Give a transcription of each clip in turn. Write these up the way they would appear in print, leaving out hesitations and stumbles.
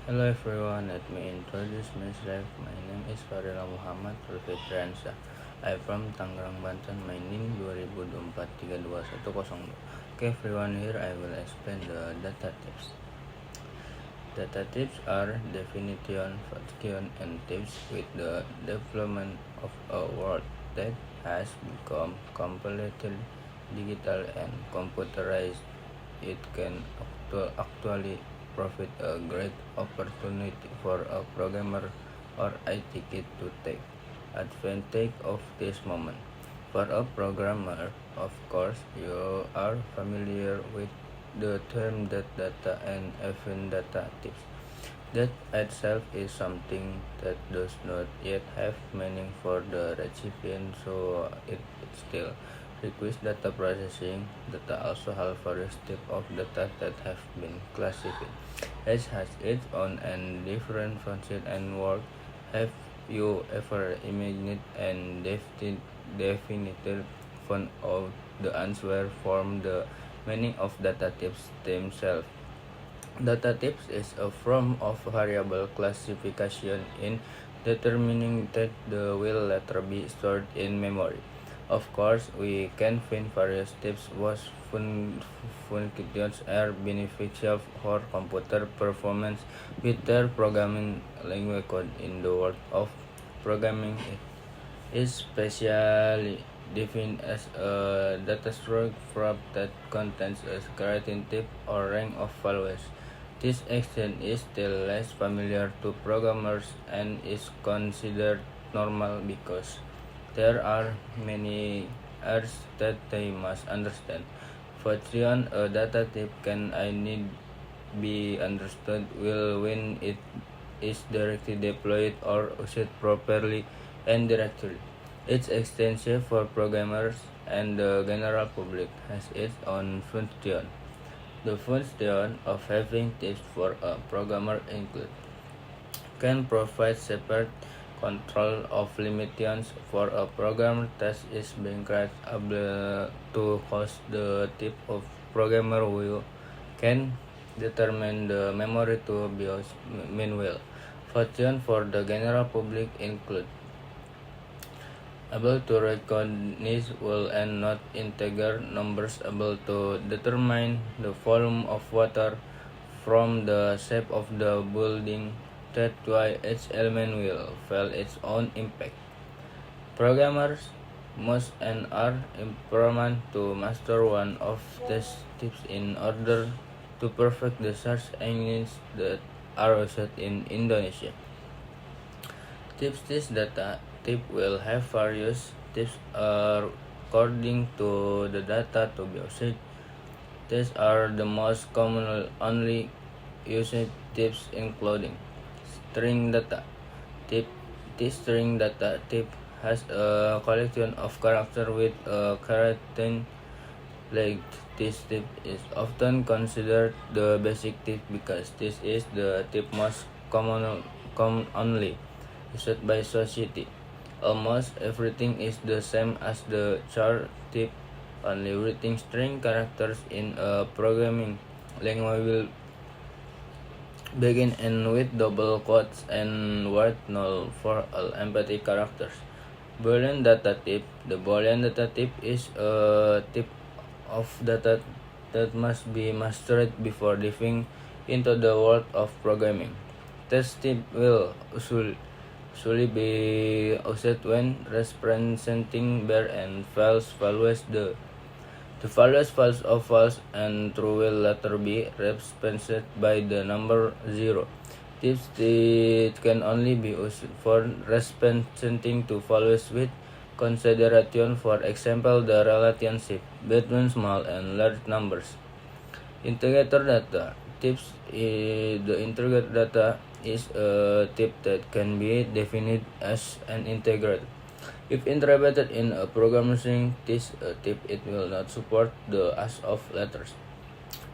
Hello everyone, let me introduce myself. My name is Farila Muhammad Rufitransa. I'm from Tangerang, Banten. My NIM 2024-322102. Okay everyone, here I will explain the data types. Data types are definition, function, and tips with the development of a world that has become completely digital and computerized. It can actually provide a great opportunity for a programmer or IT kid to take advantage of this moment. For a programmer, of course, you are familiar with the term that data and even data types. That itself is something that does not yet have meaning for the recipient, so it still requires data processing. Data also have various types of data that have been classified. Each has its own and different function and work. Have you ever imagined and definitively found out the answer from the meaning of data types themselves? Data types is a form of variable classification in determining that the will later be stored in memory. Of course, we can find various types whose functions are beneficial for computer performance with their programming language code. In the world of programming, it is specially defined as a data structure that contains a creating type or range of values. This extent is still less familiar to programmers and is considered normal because there are many errors that they must understand. Function a data type can only be understood well when it is directly deployed or used properly and directly. Its extension for programmers and the general public has its own function. The function of having tips for a programmer include can provide separate control of limitations for a programmer that is being created able to host the type of programmer who can determine the memory to be used meanwhile. Function for the general public include able to recognize whole and not integer numbers, able to determine the volume of water from the shape of the building. That's why each element will feel its own impact. Programmers must and are empowered to master one of these tips in order to perfect the search engines that are used in Indonesia. Tips this data tip will have various tips according to the data to be used. These are the most commonly used tips including string data type. This string data type has a collection of characters with a character length. This type is often considered the basic type because this is the type most commonly used by society. Almost everything is the same as the chart type. Only writing string characters in a programming language will begin and with double quotes and word null for all empty characters. Boolean data type. The Boolean data type is a type of data that must be mastered before diving into the world of programming. This type will usually be used when representing bare and false values. The values false or false and true will later be represented by the number 0. Tips that can only be used for representing two values with consideration, for example, the relationship between small and large numbers. Integer data types. The integer data is a type that can be defined as an integer. If interpreted in a programming this type, it will not support the as of letters.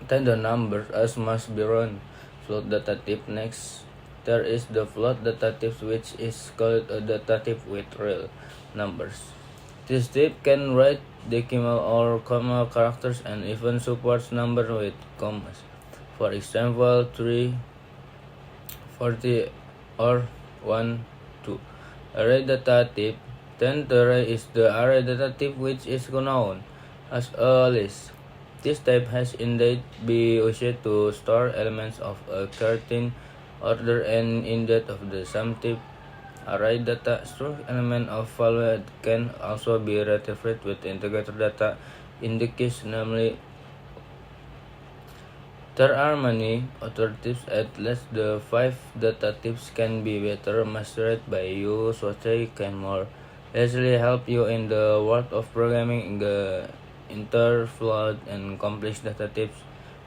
Then the number as must be run. Float data type next. There is the float data type, which is called a data type with real numbers. This type can write decimal or comma characters and even supports numbers with commas. For example, 3 40 or 1, 2. Array data type. Then the array is the array data type which is known as a list. This type has indeed been used to store elements of a certain order and indeed of the same type. Array data store element of value can also be retrieved with integer data in the case namely. There are many other tips, at least the 5 data tips can be better mastered by you, so they can more easily help you in the world of programming. The interfloat and complex data tips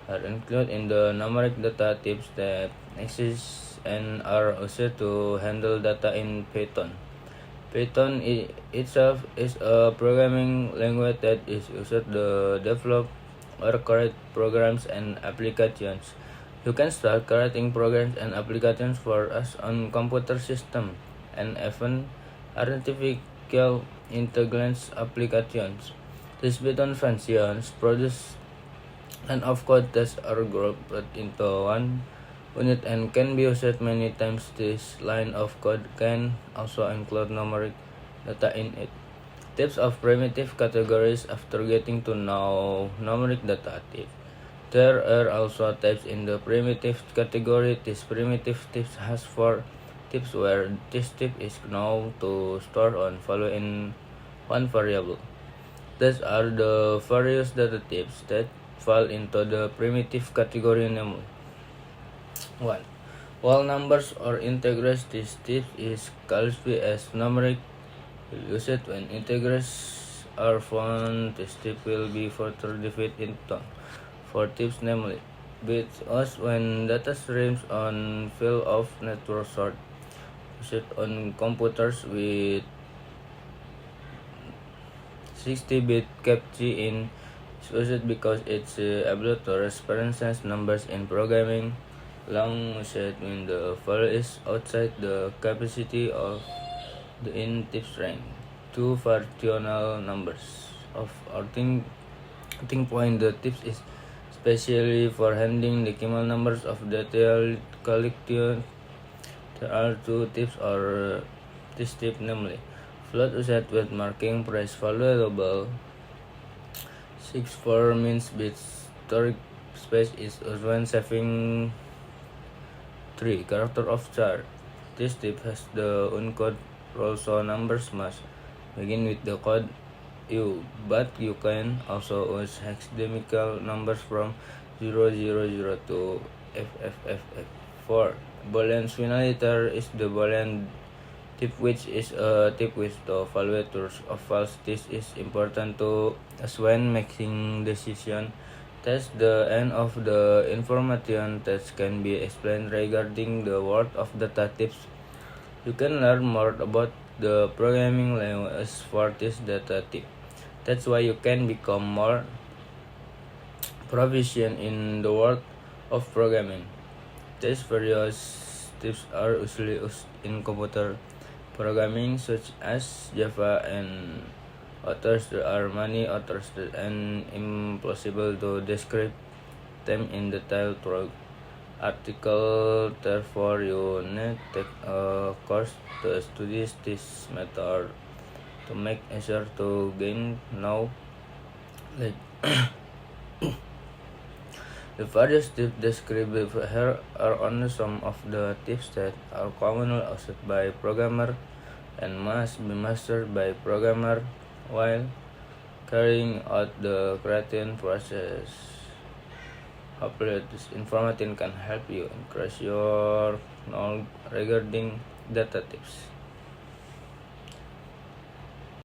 are included in the numeric data tips that exist and are used to handle data in Python. Python itself is a programming language that is used to develop or create programs and applications. You can start creating programs and applications for us on computer system and even artificial intelligence applications. These Python functions produce and of code that are grouped into one unit and can be used many times. This line of code can also include numeric data in it. Types of primitive categories. After getting to know numeric data type, there are also types in the primitive category. This primitive types has 4 types where this type is known to store one value in one variable. These are the various data types that fall into the primitive category, namely 1. Whole numbers or integers. This type is classified as numeric. Use it when integers are found. This type will be further divided into 4 types, namely bits us when data streams on file of network sort. Use it on computers with 60-bit capture in. Use it because it's able to reference numbers in programming. Long used when the file is outside the capacity of the in-type range. 2 fractional numbers of floating point. The tips is especially for handling decimal numbers of detailed collection. There are 2 tips or this tip, namely float used with marking price valuable. 6 for means bits storage space is used when saving 3 character of chart. This tip has the uncode rule, so numbers must begin with the code U, but you can also use hexadecimal numbers from 000 to FFFF4. Boolean finalizer is the Boolean type, which is a type with the valuators of false. This is important to us when making decision. That's the end of the information that can be explained regarding the world of data types. You can learn more about the programming language for this data type. That's why you can become more proficient in the world of programming. These various types are usually used in computer programming such as Java and others. There are many others that are impossible to describe them in detail through article. Therefore, you need to take a course to study this method to make easier to gain knowledge. The various tips described here are only some of the tips that are commonly used by programmers and must be mastered by programmers while carrying out the creating process. Hopefully, this information can help you increase your knowledge regarding data tips.